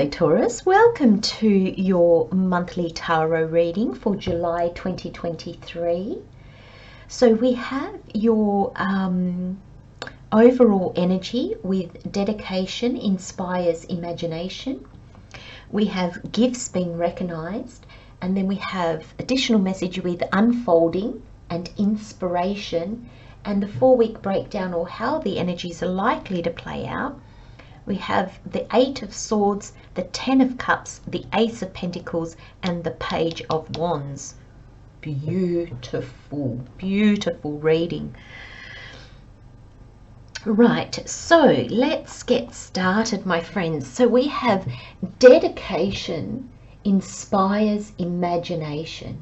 Hello Taurus, welcome to your monthly tarot reading for July 2023. So we have your overall energy with dedication inspires imagination. We have gifts being recognized, and then we have additional message with unfolding and inspiration, and the 4-week breakdown or how the energies are likely to play out. We have the 8 of Swords, the 10 of Cups, the Ace of Pentacles, and the Page of Wands. Beautiful, beautiful reading. Right, so let's get started, my friends. So we have dedication inspires imagination.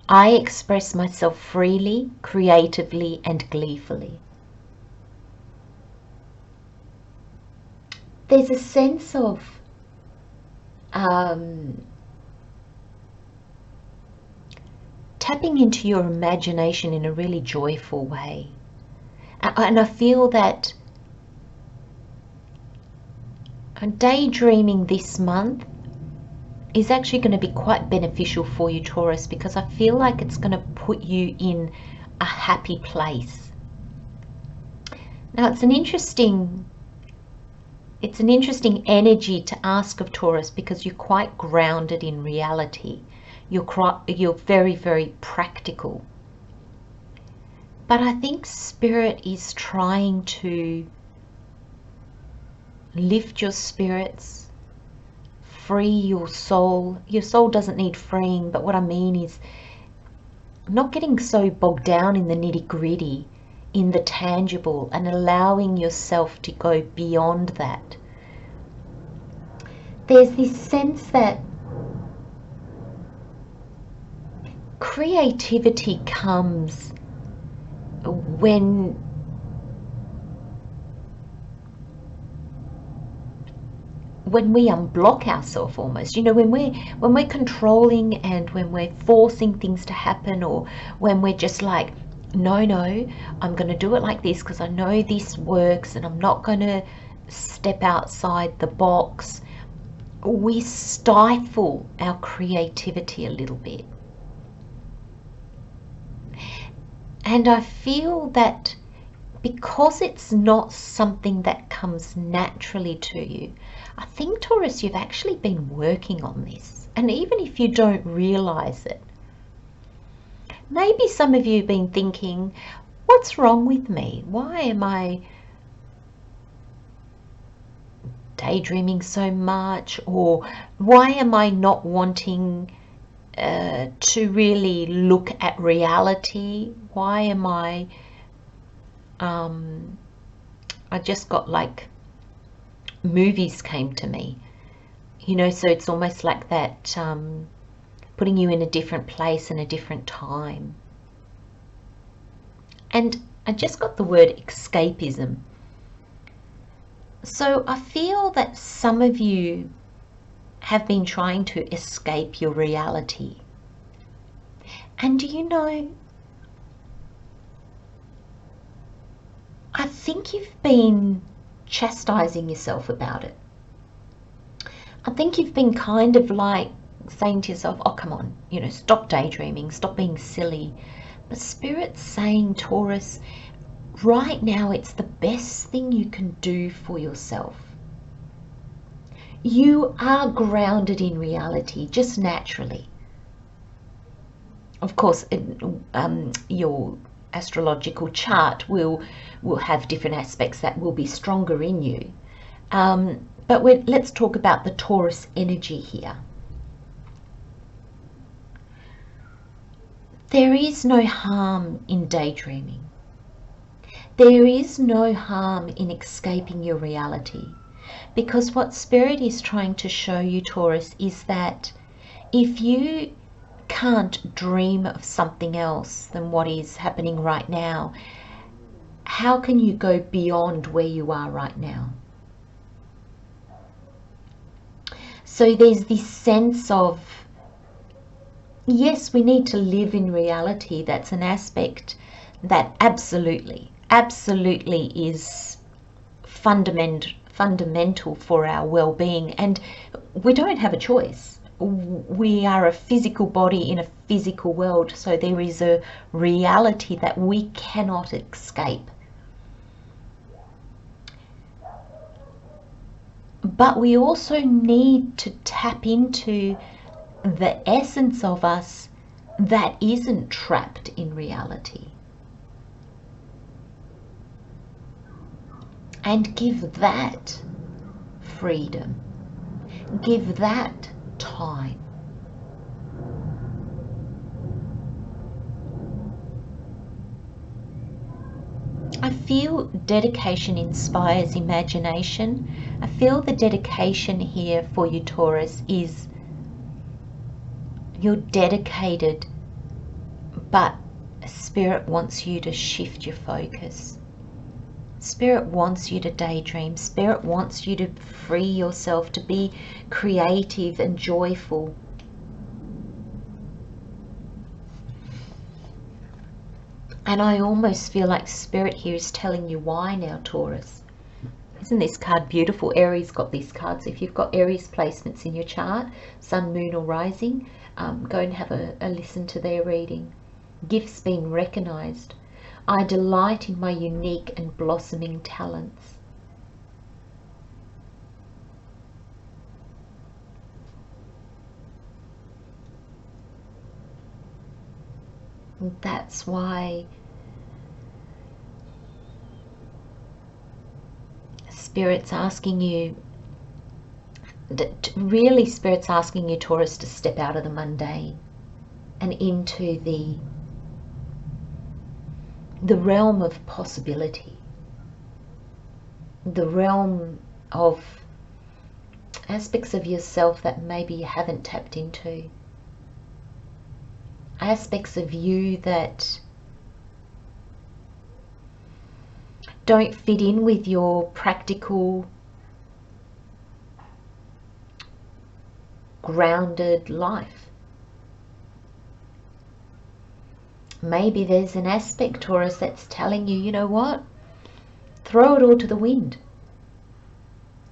I express myself freely, creatively, and gleefully. There's a sense of tapping into your imagination in a really joyful way. And I feel that daydreaming this month is actually going to be quite beneficial for you, Taurus, because I feel like it's going to put you in a happy place. Now, it's an interesting energy to ask of Taurus because you're quite grounded in reality. You're very, very practical. But I think Spirit is trying to lift your spirits, free your soul. Your soul doesn't need freeing, but what I mean is not getting so bogged down in the nitty-gritty, in the tangible, and allowing yourself to go beyond that. There's this sense that creativity comes when we unblock ourselves almost, you know, when we're controlling and when we're forcing things to happen, or when we're just like, no, I'm going to do it like this because I know this works and I'm not going to step outside the box. We stifle our creativity a little bit. And I feel that because it's not something that comes naturally to you, I think, Taurus, you've actually been working on this. And even if you don't realize it, maybe some of you have been thinking, what's wrong with me? Why am I daydreaming so much? Or why am I not wanting to really look at reality? Why am I just got like movies came to me, you know, so it's almost like that, putting you in a different place and a different time. And I just got the word escapism. So I feel that some of you have been trying to escape your reality. And do you know, I think you've been chastising yourself about it. I think you've been kind of like saying to yourself, oh, come on, you know, stop daydreaming, stop being silly. But Spirit's saying, Taurus, right now it's the best thing you can do for yourself. You are grounded in reality just naturally. Of course, your astrological chart will have different aspects that will be stronger in you. But let's talk about the Taurus energy here. There is no harm in daydreaming. There is no harm in escaping your reality. Because what Spirit is trying to show you, Taurus, is that if you can't dream of something else than what is happening right now, how can you go beyond where you are right now? So there's this sense of, yes, we need to live in reality. That's an aspect that absolutely is fundamental fundamental for our well-being, and we don't have a choice. We are a physical body in a physical world, so there is a reality that we cannot escape. But we also need to tap into the essence of us that isn't trapped in reality, and give that freedom, give that time. I feel dedication inspires imagination. I feel the dedication here for you, Taurus, is you're dedicated, but Spirit wants you to shift your focus. Spirit wants you to daydream. Spirit wants you to free yourself, to be creative and joyful. And I almost feel like Spirit here is telling you why now, Taurus. Isn't this card beautiful? Aries got these cards. If you've got Aries placements in your chart, Sun, Moon or Rising, go and have a listen to their reading. Gifts being recognized. I delight in my unique and blossoming talents. And that's why Spirit's asking you, really Spirit's asking you, Taurus, to step out of the mundane and into the realm of possibility, the realm of aspects of yourself that maybe you haven't tapped into, aspects of you that don't fit in with your practical, grounded life. Maybe there's an aspect, Taurus, that's telling you, you know what? Throw it all to the wind.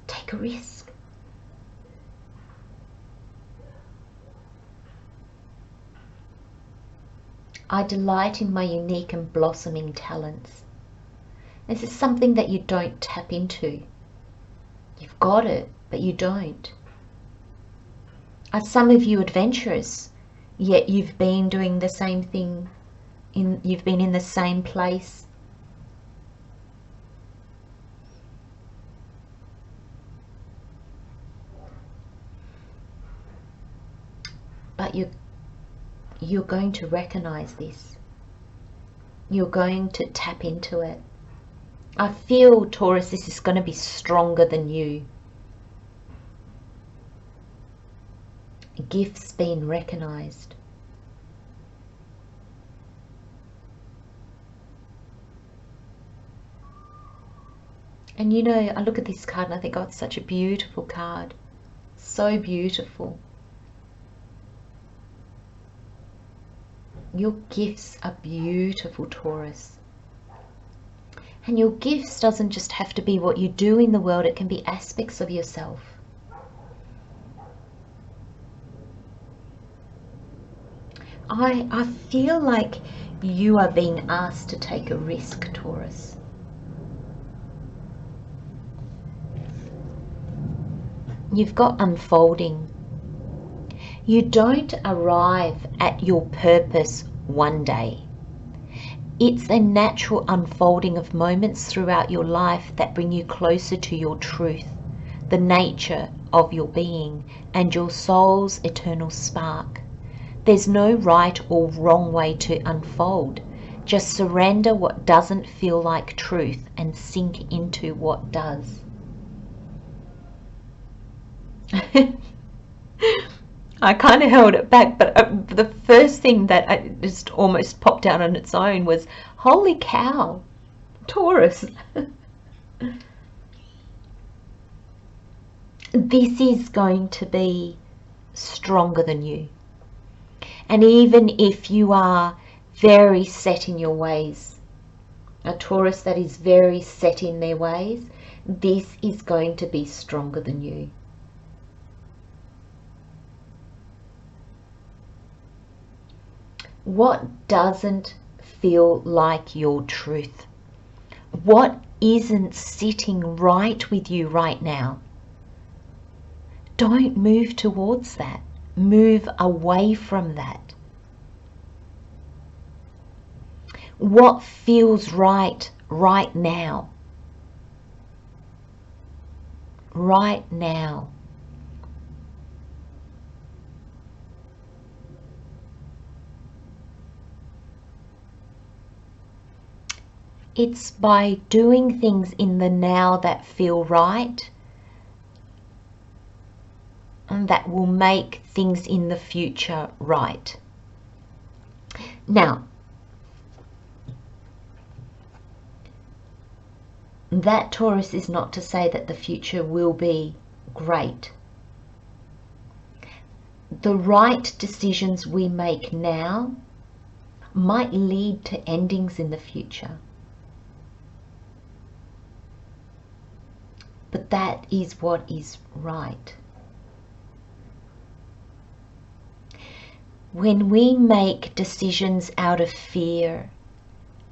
Take a risk. I delight in my unique and blossoming talents. This is something that you don't tap into. You've got it, but you don't. Are some of you adventurous, yet you've been doing the same thing? You've been in the same place. But you're going to recognize this. You're going to tap into it. I feel, Taurus, this is going to be stronger than you. Gifts being recognized. And you know, I look at this card and I think, oh, it's such a beautiful card. So beautiful. Your gifts are beautiful, Taurus. And your gifts doesn't just have to be what you do in the world, it can be aspects of yourself. I feel like you are being asked to take a risk, Taurus. You've got unfolding. You don't arrive at your purpose one day. It's a natural unfolding of moments throughout your life that bring you closer to your truth, the nature of your being, and your soul's eternal spark. There's no right or wrong way to unfold. Just surrender what doesn't feel like truth and sink into what does. I kind of held it back, but the first thing that I just almost popped out on its own was, holy cow, Taurus. This is going to be stronger than you. And even if you are very set in your ways, a Taurus that is very set in their ways, this is going to be stronger than you. What doesn't feel like your truth? What isn't sitting right with you right now? Don't move towards that. Move away from that. What feels right now? Right now. It's by doing things in the now that feel right, and that will make things in the future right. Now, that, Taurus, is not to say that the future will be great. The right decisions we make now might lead to endings in the future. But that is what is right. When we make decisions out of fear,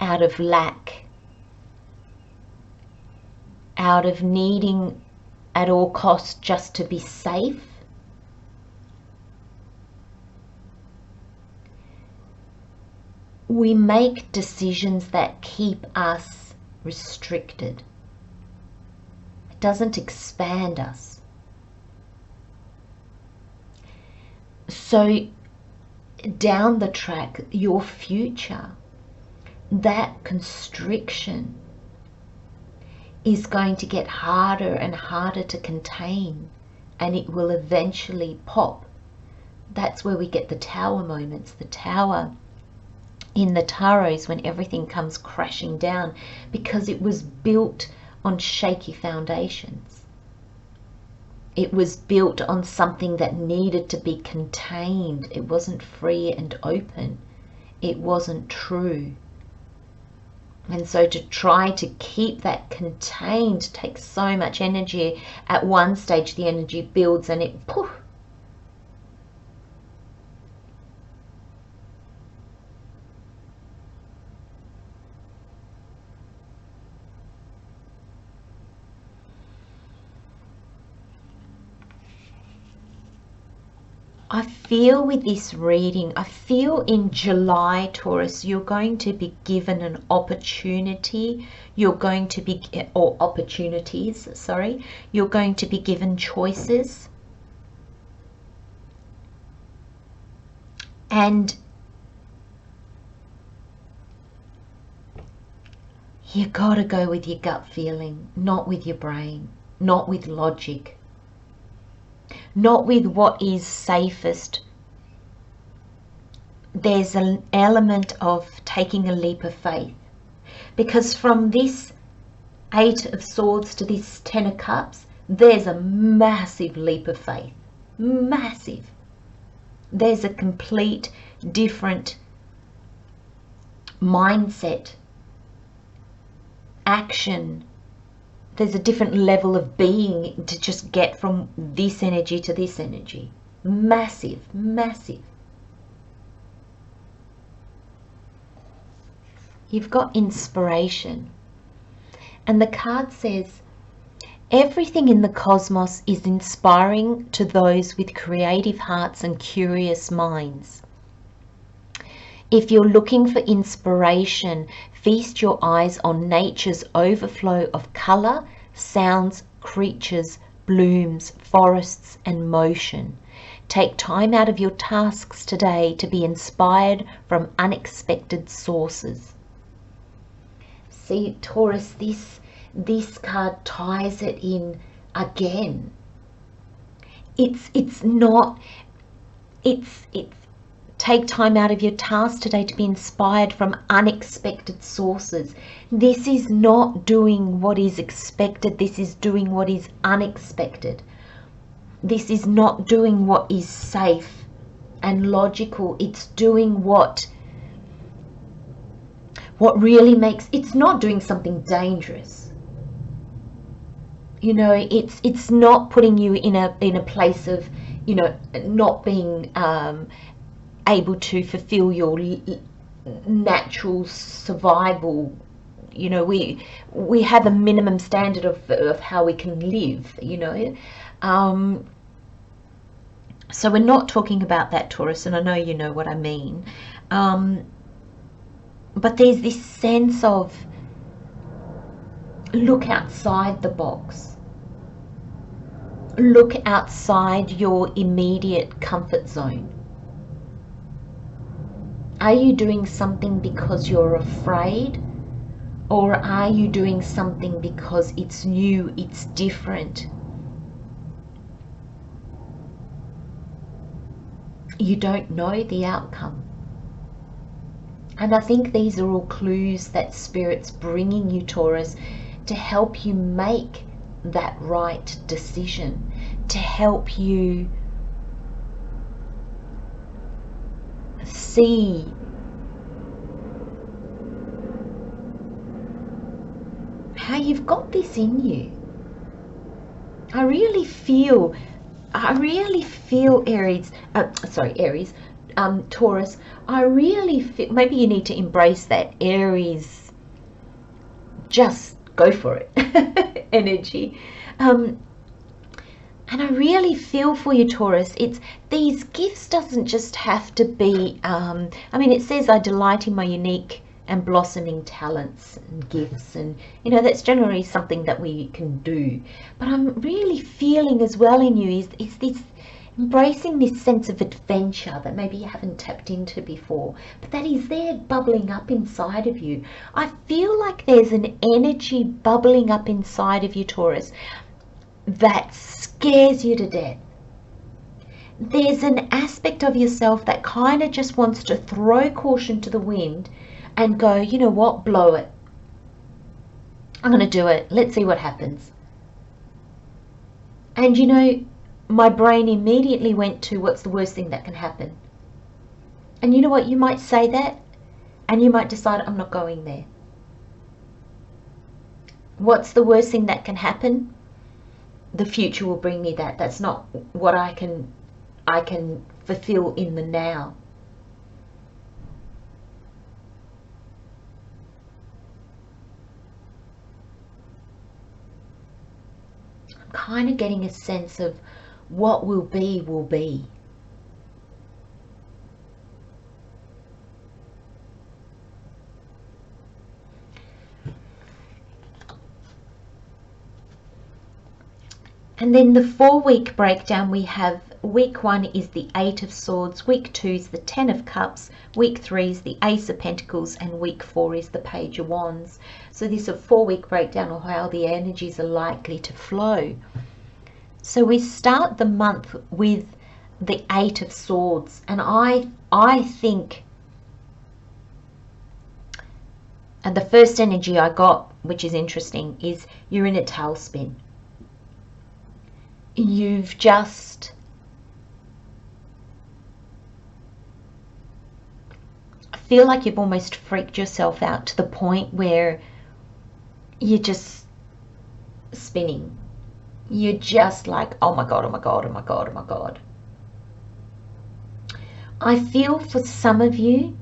out of lack, out of needing at all costs just to be safe, we make decisions that keep us restricted. It doesn't expand us. So down the track, your future, that constriction is going to get harder and harder to contain, and it will eventually pop. That's where we get the tower moments. The tower in the Taurus, when everything comes crashing down, because it was built on shaky foundations. It was built on something that needed to be contained. It wasn't free and open. It wasn't true. And so to try to keep that contained takes so much energy. At one stage, the energy builds and it poof. I feel with this reading, I feel in July, Taurus, you're going to be given an opportunity. You're going to be, or opportunities, sorry. You're going to be given choices. And you gotta go with your gut feeling, not with your brain, not with logic. Not with what is safest. There's an element of taking a leap of faith. Because from this 8 of Swords to this 10 of Cups, there's a massive leap of faith. Massive. There's a complete different mindset, action. There's a different level of being to just get from this energy to this energy. Massive, massive. You've got inspiration. And the card says, everything in the cosmos is inspiring to those with creative hearts and curious minds. If you're looking for inspiration, feast your eyes on nature's overflow of colour, sounds, creatures, blooms, forests and motion. Take time out of your tasks today to be inspired from unexpected sources. See, Taurus, this card ties it in again. It's take time out of your task today to be inspired from unexpected sources. This is not doing what is expected. This is doing what is unexpected. This is not doing what is safe and logical. It's doing what really makes, it's not doing something dangerous. You know, it's not putting you in a place of, you know, not being able to fulfill your natural survival. You know, we have a minimum standard of how we can live, you know. So we're not talking about that, Taurus, and I know you know what I mean. But there's this sense of look outside the box. Look outside your immediate comfort zone. Are you doing something because you're afraid? Or are you doing something because it's new, it's different? You don't know the outcome. And I think these are all clues that Spirit's bringing you, Taurus, to help you make that right decision, to help you see how you've got this in you. I really feel Aries, Taurus, I really feel, maybe you need to embrace that Aries, just go for it energy. And I really feel for you, Taurus. It's these gifts doesn't just have to be, I mean, it says I delight in my unique and blossoming talents and gifts, and you know that's generally something that we can do. But I'm really feeling as well in you is this embracing this sense of adventure that maybe you haven't tapped into before, but that is there bubbling up inside of you. I feel like there's an energy bubbling up inside of you, Taurus, that scares you to death. There's an aspect of yourself that kind of just wants to throw caution to the wind and go, you know what, blow it. I'm going to do it. Let's see what happens. And you know, my brain immediately went to what's the worst thing that can happen. And you know what, you might say that and you might decide I'm not going there. What's the worst thing that can happen? The future will bring me that. That's not what I can fulfill in the now. I'm kind of getting a sense of what will be will be. And then the 4-week breakdown, we have week 1 is the 8 of Swords, week 2 is the 10 of Cups, week 3 is the Ace of Pentacles, and week 4 is the Page of Wands. So this is a 4-week breakdown of how the energies are likely to flow. So we start the month with the 8 of Swords, and I think, and the first energy I got, which is interesting, is you're in a tailspin. You've just feel like you've almost freaked yourself out to the point where you're just spinning. You're just like, oh my God, oh my God, oh my God, oh my God. I feel for some of you,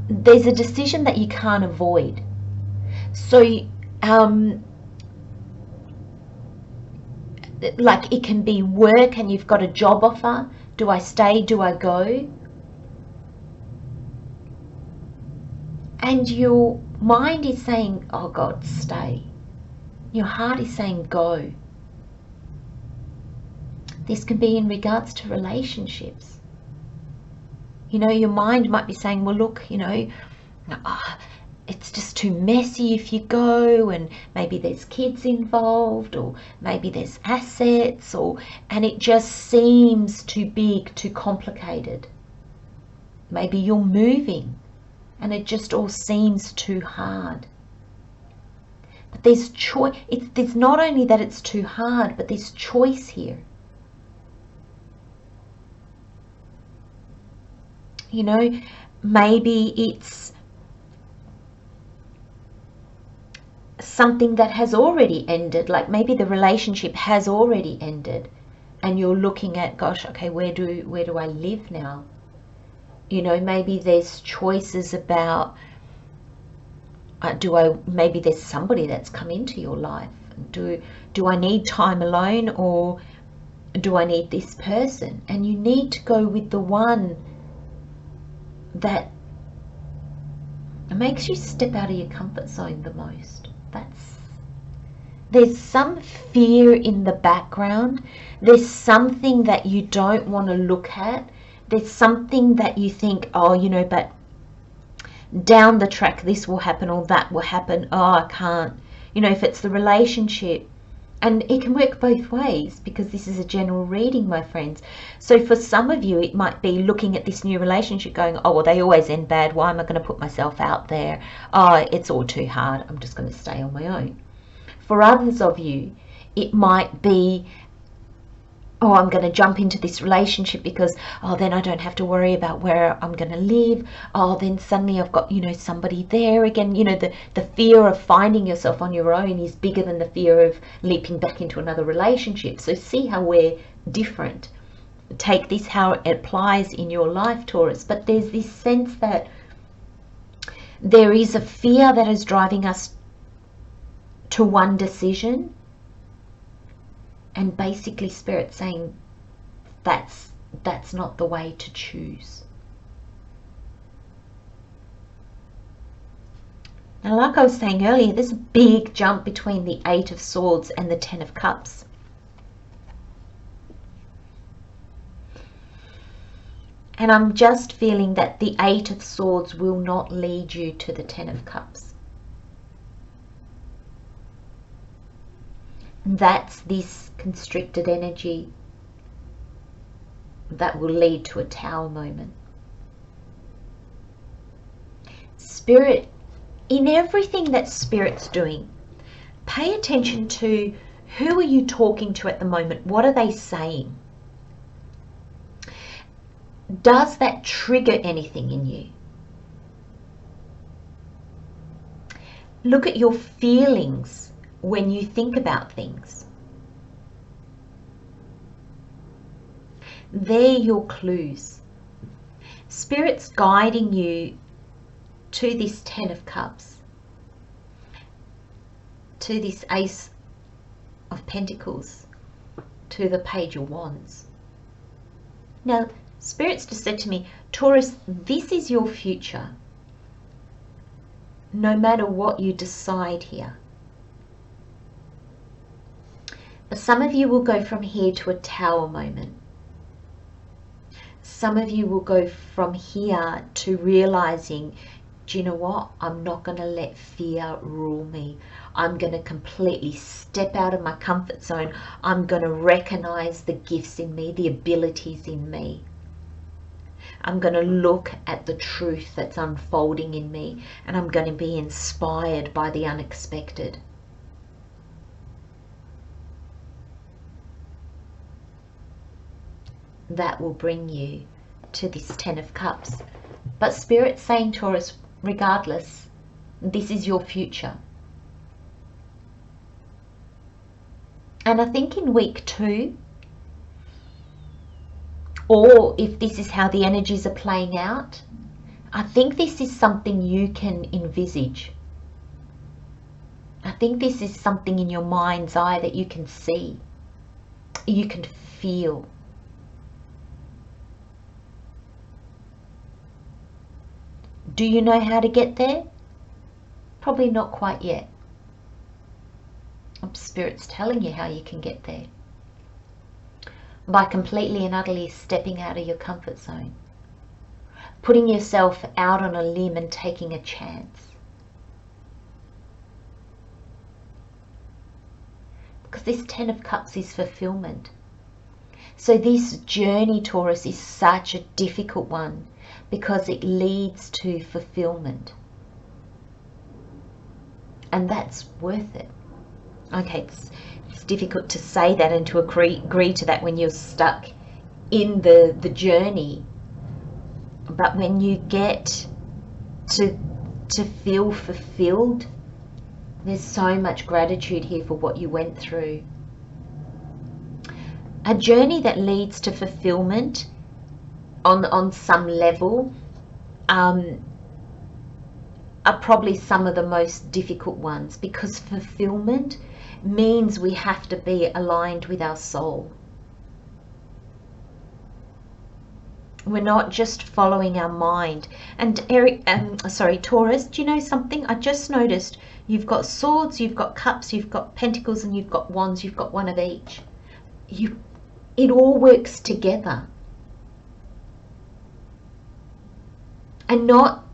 there's a decision that you can't avoid. So, like it can be work and you've got a job offer. Do I stay? Do I go? And your mind is saying, oh God, stay. Your heart is saying, go. This can be in regards to relationships. You know, your mind might be saying, well, look, you know, it's just too messy if you go, and maybe there's kids involved, or maybe there's assets, and it just seems too big, too complicated. Maybe you're moving and it just all seems too hard. But there's choice. There's not only that it's too hard, but there's choice here. You know, maybe it's something that has already ended, like maybe the relationship has already ended, and you're looking at, gosh, okay, where do I live now? You know, maybe there's choices about, maybe there's somebody that's come into your life. Do I need time alone, or do I need this person? And you need to go with the one that makes you step out of your comfort zone the most. There's some fear in the background. There's something that you don't want to look at. There's something that you think, oh, you know, but down the track this will happen or that will happen. Oh, I can't. You know, if it's the relationship, and it can work both ways, because this is a general reading, my friends. So for some of you, it might be looking at this new relationship going, oh, well, they always end bad. Why am I going to put myself out there? Oh, it's all too hard. I'm just going to stay on my own. For others of you, it might be, oh, I'm going to jump into this relationship because, oh, then I don't have to worry about where I'm going to live. Oh, then suddenly I've got, you know, somebody there again. You know, the fear of finding yourself on your own is bigger than the fear of leaping back into another relationship. So see how we're different. Take this how it applies in your life, Taurus. But there's this sense that there is a fear that is driving us to one decision, and basically Spirit saying that's not the way to choose. Now, like I was saying earlier, there's a big jump between the 8 of Swords and the 10 of Cups. And I'm just feeling that the 8 of Swords will not lead you to the 10 of Cups. That's this constricted energy that will lead to a Tower moment. Spirit, in everything that Spirit's doing, pay attention to who are you talking to at the moment? What are they saying? Does that trigger anything in you? Look at your feelings when you think about things. They're your clues. Spirit's guiding you to this 10 of Cups, to this Ace of Pentacles, to the Page of Wands. Now, Spirit's just said to me, Taurus, this is your future, no matter what you decide here. Some of you will go from here to a Tower moment. Some of you will go from here to realizing, do you know what? I'm not going to let fear rule me. I'm going to completely step out of my comfort zone. I'm going to recognize the gifts in me, the abilities in me. I'm going to look at the truth that's unfolding in me, and I'm going to be inspired by the unexpected. That will bring you to this 10 of Cups. But Spirit's saying, Taurus, regardless, this is your future. And I think in week 2, or if this is how the energies are playing out, I think this is something you can envisage. I think this is something in your mind's eye that you can see, you can feel. Do you know how to get there? Probably not quite yet. Spirit's telling you how you can get there. By completely and utterly stepping out of your comfort zone. Putting yourself out on a limb and taking a chance. Because this 10 of Cups is fulfillment. So this journey, Taurus, is such a difficult one, because it leads to fulfillment. And that's worth it. Okay, it's difficult to say that and to agree to that when you're stuck in the journey. But when you get to feel fulfilled, There's so much gratitude here for what you went through. A journey that leads to fulfillment on some level are probably some of the most difficult ones, because fulfillment means we have to be aligned with our soul. We're not just following our mind. And Taurus, do you know something? I just noticed you've got swords, you've got cups, you've got pentacles, and you've got wands. You've got one of each. It all works together. And not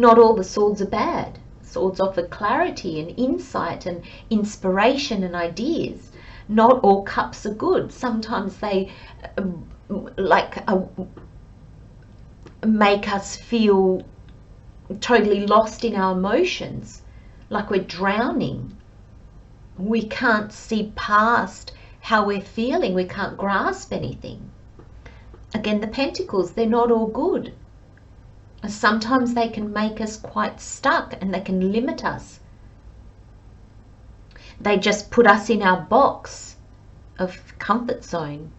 all the swords are bad. Swords offer clarity and insight and inspiration and ideas. Not all cups are good. Sometimes they make us feel totally lost in our emotions, like we're drowning. We can't see past how we're feeling. We can't grasp anything. Again, the pentacles, they're not all good. Sometimes they can make us quite stuck and they can limit us. They just put us in our box of comfort zone.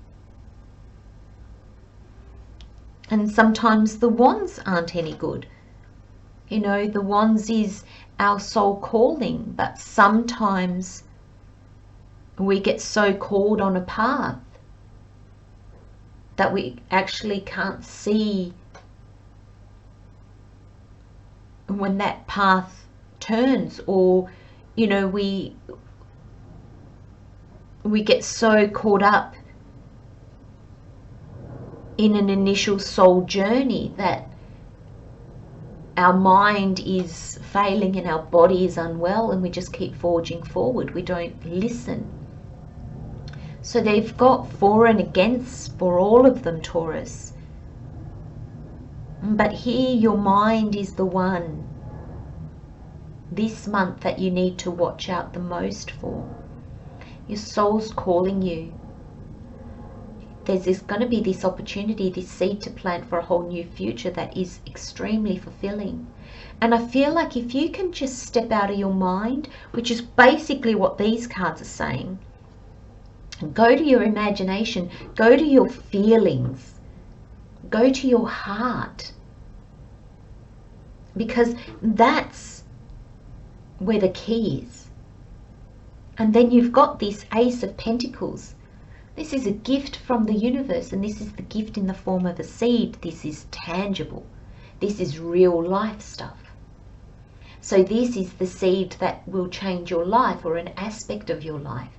And sometimes the wands aren't any good. You know, the wands is our soul calling, but sometimes we get so caught on a path that we actually can't see when that path turns, or you know, we get so caught up in an initial soul journey that our mind is failing and our body is unwell, and we just keep forging forward. We don't listen. So they've got for and against for all of them, Taurus. But here your mind is the one this month that you need to watch out the most for. Your soul's calling you. There's going to be this opportunity, this seed to plant for a whole new future that is extremely fulfilling. And I feel like if you can just step out of your mind, which is basically what these cards are saying, and go to your imagination, go to your feelings, go to your heart, because that's where the key is. And then you've got this Ace of Pentacles. This is a gift from the universe, and this is the gift in the form of a seed. This is tangible. This is real life stuff. So this is the seed that will change your life, or an aspect of your life.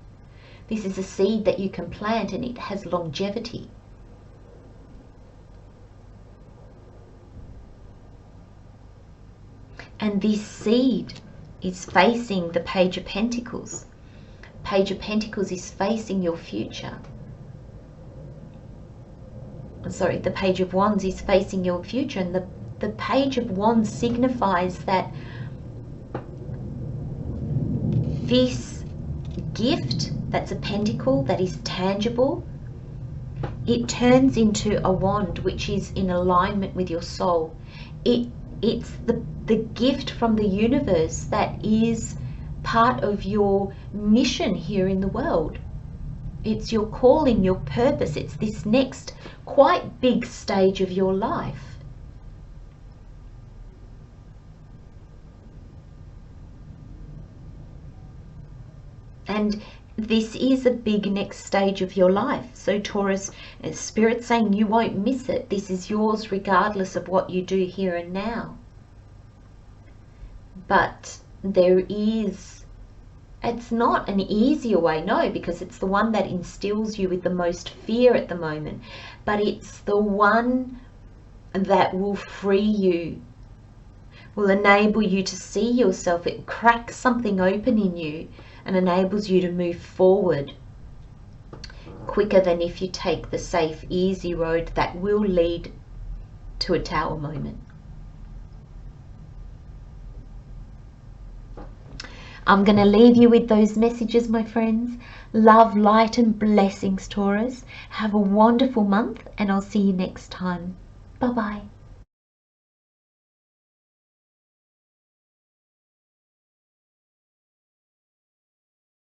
This is a seed that you can plant, and it has longevity. And this seed is facing the Page of Pentacles. Page of Pentacles is facing your future. Sorry, the Page of Wands is facing your future, and the Page of Wands signifies that this gift, that's a pentacle, that is tangible, it turns into a wand which is in alignment with your soul. It's the gift from the universe that is part of your mission here in the world. It's your calling, your purpose. It's this next quite big stage of your life. And this is a big next stage of your life. So Taurus, Spirit's saying you won't miss it. This is yours regardless of what you do here and now. But there is, it's not an easier way, no, because it's the one that instills you with the most fear at the moment. But it's the one that will free you, will enable you to see yourself. It cracks something open in you and enables you to move forward quicker than if you take the safe, easy road that will lead to a tower moment. I'm going to leave you with those messages, my friends. Love, light and blessings, Taurus. Have a wonderful month, and I'll see you next time. Bye-bye.